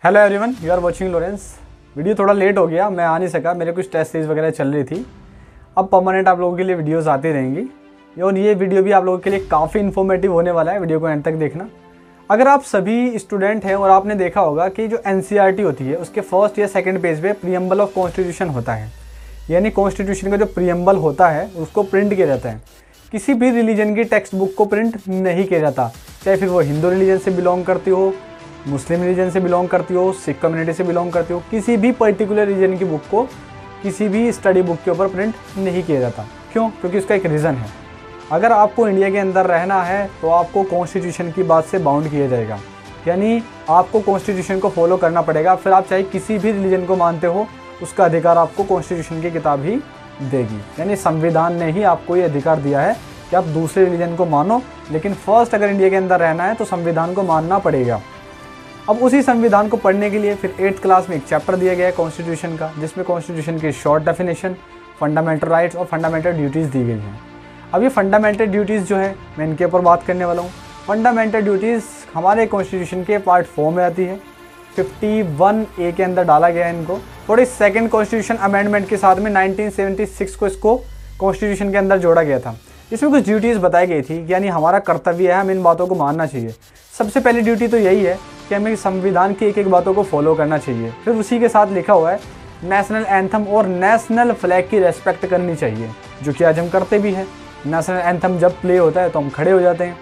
Hello everyone, you are watching Lawrence. Video थोड़ा late हो गया, मैं आ नहीं सका, मेरे कुछ टेस्ट सीरीज वगैरह चल रही थी। अब परमानेंट आप लोगों के लिए वीडियोस आती रहेंगी और ये वीडियो भी आप लोगों के लिए काफ़ी इन्फॉर्मेटिव होने वाला है। वीडियो को एंड तक देखना। अगर आप सभी स्टूडेंट हैं और आपने देखा होगा कि जो NCERT होती है उसके फर्स्ट या सेकंड पेज पे प्रीएम्बल ऑफ कॉन्स्टिट्यूशन होता है, यानी कॉन्स्टिट्यूशन का जो प्रीएम्बल होता है उसको प्रिंट किया जाता है। किसी भी रिलीजन की टेक्स्ट बुक को प्रिंट नहीं किया जाता, चाहे फिर वो हिंदू रिलीजन से बिलोंग करती हो, मुस्लिम रिलीजन से बिलोंग करती हो, सिख कम्युनिटी से बिलोंग करती हो, किसी भी पर्टिकुलर रिलीजन की बुक को किसी भी स्टडी बुक के ऊपर प्रिंट नहीं किया जाता। क्यों? क्योंकि उसका एक रीज़न है। अगर आपको इंडिया के अंदर रहना है तो आपको कॉन्स्टिट्यूशन की बात से बाउंड किया जाएगा, यानी आपको कॉन्स्टिट्यूशन को फॉलो करना पड़ेगा। फिर आप चाहे किसी भी रिलीजन को मानते हो, उसका अधिकार आपको कॉन्स्टिट्यूशन की किताब ही देगी। यानी संविधान ने ही आपको ये अधिकार दिया है कि आप दूसरे रिलीजन को मानो, लेकिन फर्स्ट अगर इंडिया के अंदर रहना है तो संविधान को मानना पड़ेगा। अब उसी संविधान को पढ़ने के लिए फिर 8th क्लास में एक चैप्टर दिया गया है कॉन्स्टिट्यूशन का, जिसमें कॉन्स्टिट्यूशन की शॉर्ट डेफिनेशन, फंडामेंटल राइट्स और फंडामेंटल ड्यूटीज़ दी गई हैं। अब ये फंडामेंटल ड्यूटीज़ जो है मैं इनके ऊपर बात करने वाला हूँ। फंडामेंटल ड्यूटीज़ हमारे कॉन्स्टिट्यूशन के पार्ट 4 में आती है, 51A के अंदर डाला गया है इनको। थोड़ी सेकेंड कॉन्स्टिट्यूशन अमेंडमेंट के साथ में 1976 को इसको कॉन्स्टिट्यूशन के अंदर जोड़ा गया था। इसमें कुछ ड्यूटीज़ बताई गई थी, यानी हमारा कर्तव्य है, हम इन बातों को मानना चाहिए। सबसे पहली ड्यूटी तो यही है कि हमें संविधान की एक एक बातों को फॉलो करना चाहिए। फिर उसी के साथ लिखा हुआ है नेशनल एंथम और नेशनल फ्लैग की रेस्पेक्ट करनी चाहिए, जो कि आज हम करते भी हैं। नेशनल एंथम जब प्ले होता है तो हम खड़े हो जाते हैं।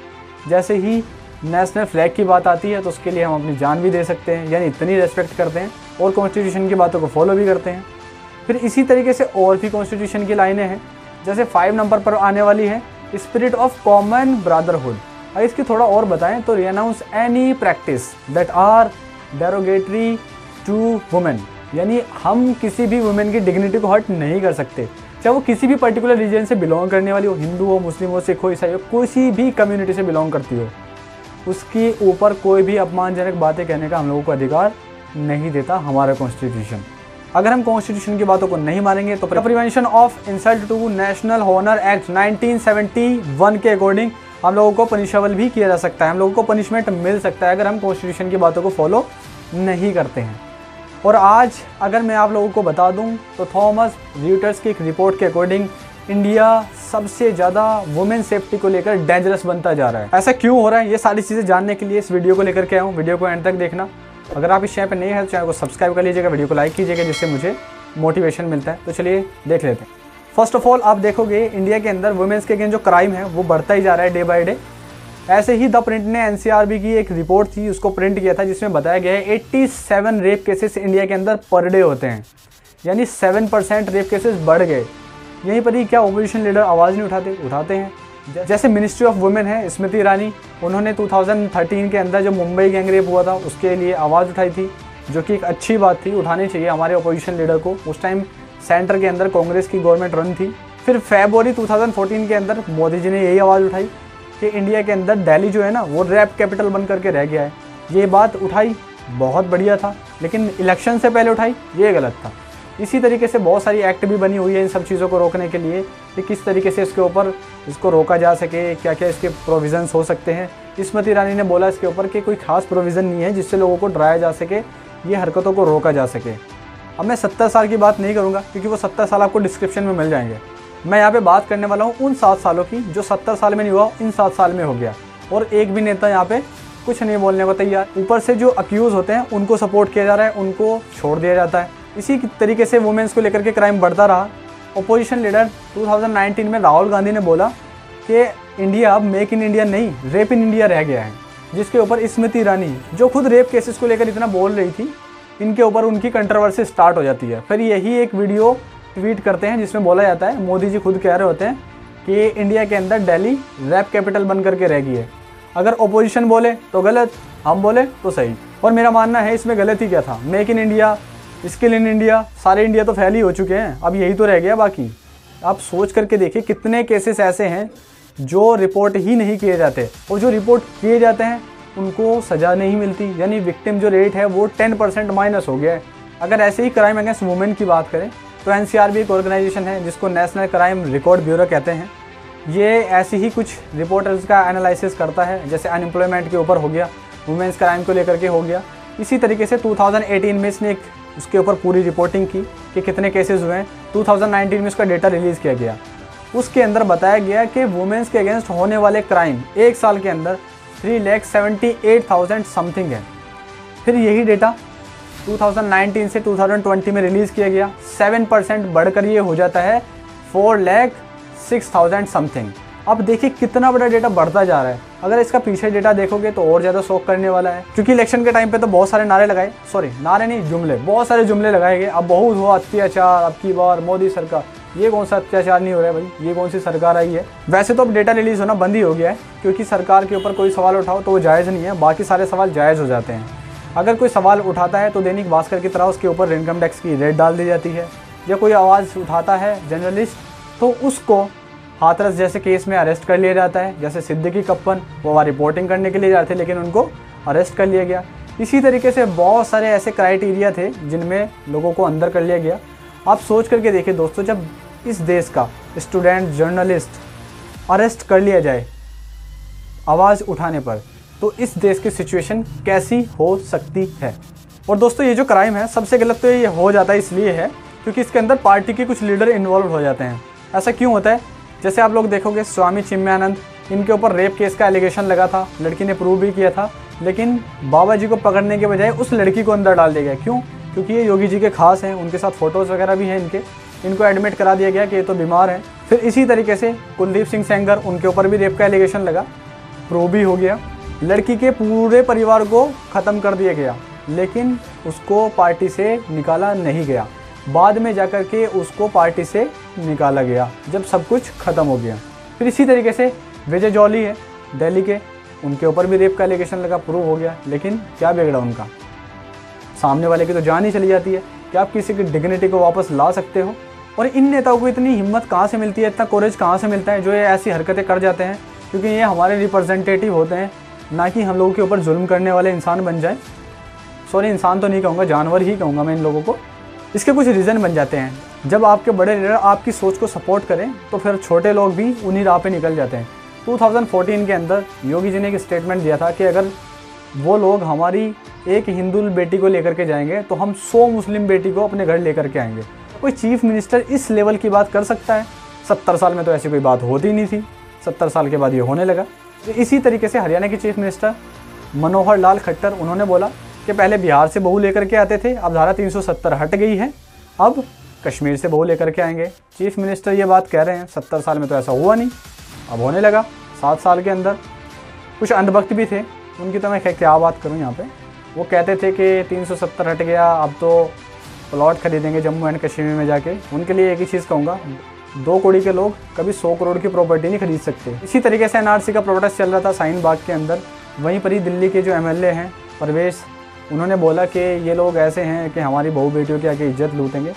जैसे ही नेशनल फ्लैग की बात आती है तो उसके लिए हम अपनी जान भी दे सकते हैं, यानी इतनी रेस्पेक्ट करते हैं और कॉन्स्टिट्यूशन की बातों को फॉलो भी करते हैं। फिर इसी तरीके से और भी कॉन्स्टिट्यूशन की लाइनें हैं, जैसे 5 नंबर पर आने वाली है स्पिरिट ऑफ कॉमन ब्रदरहुड। अगर इसकी थोड़ा और बताएं तो renounce any practice that are derogatory to women, यानी हम किसी भी वुमेन की डिग्निटी को हर्ट नहीं कर सकते, चाहे वो किसी भी पर्टिकुलर रिलीजन से बिलोंग करने वाली हो, हिंदू हो, मुस्लिम हो, सिख हो, ईसाई हो, किसी भी कम्युनिटी से बिलोंग करती हो, उसके ऊपर कोई भी अपमानजनक बातें कहने का हम लोगों को अधिकार नहीं देता हमारा कॉन्स्टिट्यूशन। अगर हम कॉन्स्टिट्यूशन की बातों को नहीं मानेंगे तो prevention of insult to national honour act 1971 के अकॉर्डिंग हम लोगों को पनिशेबल भी किया जा सकता है, हम लोगों को पनिशमेंट मिल सकता है अगर हम कॉन्स्टिट्यूशन की बातों को फॉलो नहीं करते हैं। और आज अगर मैं आप लोगों को बता दूं तो थॉमस रॉयटर्स की एक रिपोर्ट के अकॉर्डिंग इंडिया सबसे ज़्यादा वुमेन सेफ्टी को लेकर डेंजरस बनता जा रहा है। ऐसा क्यों हो रहा है, ये सारी चीज़ें जानने के लिए इस वीडियो को लेकर के आया हूँ। वीडियो को एंड तक देखना। अगर आप इस चैनल पर नए हैं तो चैनल को सब्सक्राइब कर लीजिएगा, वीडियो को लाइक कीजिएगा, जिससे मुझे मोटिवेशन मिलता है। तो चलिए देख लेते हैं। फर्स्ट ऑफ ऑल आप देखोगे इंडिया के अंदर वुमेन्स के अगेंस्ट जो क्राइम है वो बढ़ता ही जा रहा है डे बाय डे। ऐसे ही द प्रिंट ने NCRB की एक रिपोर्ट थी, उसको प्रिंट किया था, जिसमें बताया गया है 87 रेप केसेस इंडिया के अंदर पर डे होते हैं, यानी 7% रेप केसेस बढ़ गए। यहीं पर ही क्या ओपोजिशन लीडर आवाज़ नहीं उठाते हैं। जैसे मिनिस्ट्री ऑफ वुमेन है स्मृति ईरानी, उन्होंने 2013 के अंदर जो मुंबई गैंग रेप हुआ था उसके लिए आवाज़ उठाई थी, जो कि एक अच्छी बात थी, उठानी चाहिए हमारे ओपोजिशन लीडर को। उस टाइम सेंटर के अंदर कांग्रेस की गवर्नमेंट रन थी। फिर फरवरी 2014 के अंदर मोदी जी ने यही आवाज़ उठाई कि इंडिया के अंदर दिल्ली जो है ना वो रैप कैपिटल बन करके रह गया है। ये बात उठाई, बहुत बढ़िया था, लेकिन इलेक्शन से पहले उठाई, ये गलत था। इसी तरीके से बहुत सारी एक्ट भी बनी हुई है इन सब चीज़ों को रोकने के लिए कि किस तरीके से इसके ऊपर इसको रोका जा सके, क्या क्या इसके प्रोविज़न्स हो सकते हैं। स्मृति ईरानी ने बोला इसके ऊपर कि कोई खास प्रोविज़न नहीं है जिससे लोगों को डराया जा सके, ये हरकतों को रोका जा सके। अब मैं 70 साल की बात नहीं करूँगा क्योंकि वो 70 साल आपको डिस्क्रिप्शन में मिल जाएंगे। मैं यहाँ पे बात करने वाला हूँ उन 7 सालों की जो 70 साल में नहीं हुआ, इन 7 साल में हो गया, और एक भी नेता यहाँ पे कुछ नहीं बोलने को तैयार। ऊपर से जो अक्यूज़ होते हैं उनको सपोर्ट किया जा रहा है, उनको छोड़ दिया जाता है। इसी तरीके से वुमेन्स को लेकर के क्राइम बढ़ता रहा। ओपोजिशन लीडर 2019 में राहुल गांधी ने बोला कि इंडिया अब मेक इन इंडिया नहीं, रेप इन इंडिया रह गया है, जिसके ऊपर स्मृति ईरानी जो खुद रेप केसेस को लेकर इतना बोल रही थी, इनके ऊपर उनकी कंट्रोवर्सी स्टार्ट हो जाती है। फिर यही एक वीडियो ट्वीट करते हैं जिसमें बोला जाता है, मोदी जी खुद कह रहे होते हैं कि इंडिया के अंदर दिल्ली रैप कैपिटल बन करके रह गई है। अगर ओपोजिशन बोले तो गलत, हम बोले तो सही। और मेरा मानना है इसमें गलत ही क्या था। Make in India, skill in India, सारे इंडिया तो फैल ही हो चुके हैं, अब यही तो रह गया बाकी। आप सोच करके देखिए कितने केसेस ऐसे हैं जो रिपोर्ट ही नहीं किए जाते, और जो रिपोर्ट किए जाते हैं उनको सज़ा नहीं मिलती, यानी विक्टिम जो रेट है वो 10% माइनस हो गया है। अगर ऐसे ही क्राइम अगेंस्ट वुमेन की बात करें तो NCRB एक ऑर्गेनाइजेशन है जिसको नेशनल क्राइम रिकॉर्ड ब्यूरो कहते हैं। ये ऐसी ही कुछ रिपोर्टर्स का एनालिसिस करता है, जैसे अनएम्प्लॉयमेंट के ऊपर हो गया, वुमेन्स क्राइम को लेकर के हो गया। इसी तरीके से 2018 में इसने एक उसके ऊपर पूरी रिपोर्टिंग की कि कितने केसेस हुए हैं। 2019 में उसका डेटा रिलीज़ किया गया। उसके अंदर बताया गया कि वुमेन्स के अगेंस्ट होने वाले क्राइम एक साल के अंदर 3,78,000 समथिंग है। फिर यही डेटा 2019 से 2020 में रिलीज़ किया गया, 7% बढ़कर ये हो जाता है 4,06,000 समथिंग। अब देखिए कितना बड़ा डेटा बढ़ता जा रहा है। अगर इसका पीछे डेटा देखोगे तो और ज़्यादा शॉक करने वाला है, क्योंकि इलेक्शन के टाइम पे तो बहुत सारे नारे लगाए, नारे नहीं जुमले, बहुत सारे जुमले लगाए गए। अब बहुत हुआ अत्याचार, अब की बार मोदी सरकार। ये कौन सा अत्याचार नहीं हो रहा है भाई, ये कौन सी सरकार आई है। वैसे तो अब डेटा रिलीज़ होना बंद ही हो गया है, क्योंकि सरकार के ऊपर कोई सवाल उठाओ तो वो जायज़ नहीं है, बाकी सारे सवाल जायज़ हो जाते हैं। अगर कोई सवाल उठाता है तो दैनिक भास्कर की तरह उसके ऊपर इनकम टैक्स की रेट डाल दी जाती है, या कोई आवाज़ उठाता है जर्नलिस्ट तो उसको हाथरस जैसे केस में अरेस्ट कर लिया जाता है। जैसे सिद्दीकी कप्पन वो वहाँ रिपोर्टिंग करने के लिए जाते थे, लेकिन उनको अरेस्ट कर लिया गया। इसी तरीके से बहुत सारे ऐसे क्राइटेरिया थे जिनमें लोगों को अंदर कर लिया गया। आप सोच करके देखिए दोस्तों, जब इस देश का स्टूडेंट जर्नलिस्ट अरेस्ट कर लिया जाए आवाज़ उठाने पर, तो इस देश की सिचुएशन कैसी हो सकती है। और दोस्तों ये जो क्राइम है सबसे गलत तो ये हो जाता है इसलिए है क्योंकि इसके अंदर पार्टी के कुछ लीडर इन्वॉल्व हो जाते हैं। ऐसा क्यों होता है? जैसे आप लोग देखोगे स्वामी चिन्मयानंद, इनके ऊपर रेप केस का एलिगेशन लगा था, लड़की ने प्रूव भी किया था, लेकिन बाबा जी को पकड़ने के बजाय उस लड़की को अंदर डाल दिया गया। क्यों? क्योंकि ये योगी जी के खास हैं, उनके साथ फ़ोटोज़ वगैरह भी हैं इनको एडमिट करा दिया गया कि ये तो बीमार हैं। फिर इसी तरीके से कुलदीप सिंह सेंगर, उनके ऊपर भी रेप का एलिगेशन लगा, प्रूव भी हो गया। लड़की के पूरे परिवार को ख़त्म कर दिया गया, लेकिन उसको पार्टी से निकाला नहीं गया। बाद में जाकर के उसको पार्टी से निकाला गया जब सब कुछ ख़त्म हो गया। फिर इसी तरीके से विजय जॉली है दिल्ली के, उनके ऊपर भी रेप का एलिगेशन लगा, प्रूव हो गया, लेकिन क्या बिगड़ा उनका? सामने वाले की तो जान ही चली जाती है। क्या आप किसी की डिग्निटी को वापस ला सकते हो? और इन नेताओं को इतनी हिम्मत कहाँ से मिलती है, इतना कोरेज कहाँ से मिलता है जो ये ऐसी हरकतें कर जाते हैं? क्योंकि ये हमारे रिप्रेजेंटेटिव होते हैं, ना कि हम लोगों के ऊपर जुल्म करने वाले इंसान बन जाए। इंसान तो नहीं कहूँगा, जानवर ही कहूँगा मैं इन लोगों को। इसके कुछ रीज़न बन जाते हैं। जब आपके बड़े लीडर आपकी सोच को सपोर्ट करें तो फिर छोटे लोग भी उन्हीं राह पे निकल जाते हैं। 2014 के अंदर योगी जी ने एक स्टेटमेंट दिया था कि अगर वो लोग हमारी एक हिंदू बेटी को लेकर के जाएंगे तो हम 100 मुस्लिम बेटी को अपने घर लेकर के आएंगे। कोई चीफ मिनिस्टर इस लेवल की बात कर सकता है? 70 साल में तो ऐसी कोई बात होती नहीं थी, 70 साल के बाद ये होने लगा। इसी तरीके से हरियाणा के चीफ मिनिस्टर मनोहर लाल खट्टर, उन्होंने बोला कि पहले बिहार से बहू लेकर के आते थे, अब धारा 370 हट गई है, अब कश्मीर से बहू लेकर के आएंगे। चीफ मिनिस्टर ये बात कह रहे हैं, 70 साल में तो ऐसा हुआ नहीं, अब होने लगा 7 साल के अंदर। कुछ अंधभक्त भी थे, उनकी तो मैं क्या बात करूं यहाँ पे। वो कहते थे कि 370 हट गया, अब तो प्लॉट खरीदेंगे जम्मू एंड कश्मीर में जाके। उनके लिए एक ही चीज़ कहूँगा, 2 कौड़ी के लोग कभी 100 करोड़ की प्रॉपर्टी नहीं खरीद सकते। इसी तरीके से एनआरसी का प्रोटेस्ट चल रहा था शाहीन बाग के अंदर। वहीं पर ही दिल्ली के जो एमएलए हैं परवेश, उन्होंने बोला कि ये लोग ऐसे हैं कि हमारी बहू बेटियों की आके इज्जत लूटेंगे।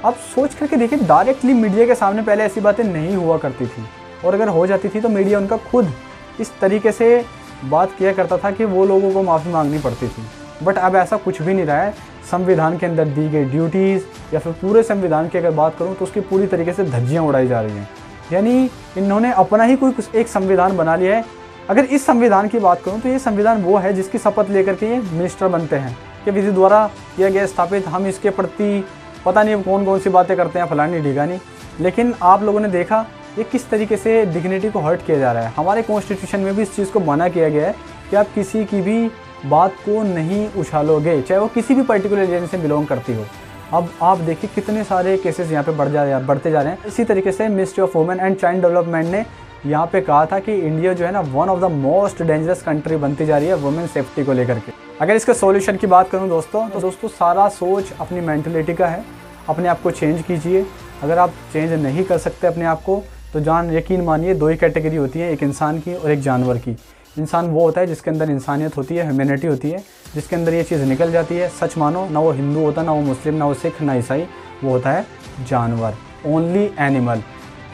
आप सोच करके देखिए, डायरेक्टली मीडिया के सामने पहले ऐसी बातें नहीं हुआ करती थी, और अगर हो जाती थी तो मीडिया उनका खुद इस तरीके से बात किया करता था कि वो लोगों को माफ़ी मांगनी पड़ती थी। बट अब ऐसा कुछ भी नहीं रहा है। संविधान के अंदर दी गई ड्यूटीज़ या फिर पूरे संविधान की अगर बात करूँ तो उसकी पूरी तरीके से धज्जियाँ उड़ाई जा रही हैं। यानी इन्होंने अपना ही कोई एक संविधान बना लिया है। अगर इस संविधान की बात करूं तो ये संविधान वो है जिसकी शपथ लेकर के ये मिनिस्टर बनते हैं कि विधि द्वारा किया गया स्थापित, हम इसके प्रति पता नहीं कौन कौन सी बातें करते हैं, फलानी ढिकानी। लेकिन आप लोगों ने देखा ये किस तरीके से डिग्निटी को हर्ट किया जा रहा है। हमारे कॉन्स्टिट्यूशन में भी इस चीज़ को मना किया गया है कि आप किसी की भी बात को नहीं उछालोगे, चाहे वो किसी भी पर्टिकुलर रिलीजन से बिलोंग करती हो। अब आप देखिए कितने सारे केसेस यहाँ पे बढ़ते जा रहे हैं। इसी तरीके से ministry of women and child development ने यहाँ पे कहा था कि इंडिया जो है ना, one of the most dangerous country बनती जा रही है वुमेन सेफ्टी को लेकर के। अगर इसके सॉल्यूशन की बात करूँ दोस्तों, तो दोस्तों सारा सोच अपनी मेंटलिटी का है। अपने आप को चेंज कीजिए। अगर आप चेंज नहीं कर सकते अपने आप को तो यकीन मानिए 2 ही कैटेगरी होती है, एक इंसान की और एक जानवर की। इंसान वो होता है जिसके अंदर इंसानियत होती है, ह्यूमैनिटी होती है, जिसके अंदर ये चीज़ निकल जाती है। सच मानो, ना वो हिंदू होता, ना वो मुस्लिम, ना वो सिख, ना ईसाई, वो होता है जानवर। ओनली एनिमल,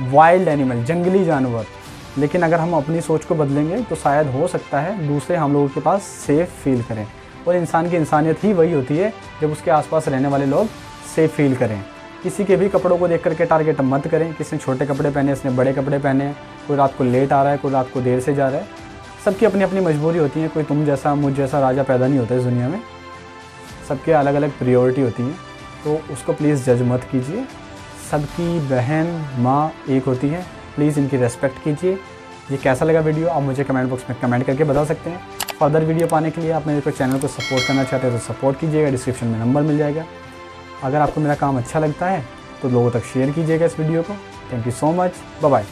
वाइल्ड एनिमल, जंगली जानवर। लेकिन अगर हम अपनी सोच को बदलेंगे तो शायद हो सकता है दूसरे हम लोगों के पास सेफ़ फील करें। और इंसान की इंसानियत ही वही होती है जब उसके आसपास रहने वाले लोग सेफ़ फील करें। किसी के भी कपड़ों को देख करके टारगेट मत करें। किसी ने छोटे कपड़े पहने, इसने बड़े कपड़े पहने, कोई रात को लेट आ रहा है, कोई रात को देर से जा रहा है। सबकी अपनी अपनी मजबूरी होती है। कोई तुम जैसा मुझ जैसा राजा पैदा नहीं होता इस दुनिया में। सबके अलग अलग प्रायोरिटी होती है, तो उसको प्लीज़ जज मत कीजिए। सबकी बहन माँ एक होती है, प्लीज़ इनकी रेस्पेक्ट कीजिए। ये कैसा लगा वीडियो आप मुझे कमेंट बॉक्स में कमेंट करके बता सकते हैं। फर्दर वीडियो पाने के लिए आप मेरे को चैनल को सपोर्ट करना चाहते हैं तो सपोर्ट कीजिएगा, डिस्क्रिप्शन में नंबर मिल जाएगा। अगर आपको मेरा काम अच्छा लगता है तो लोगों तक शेयर कीजिएगा इस वीडियो को। Thank you so much, bye bye.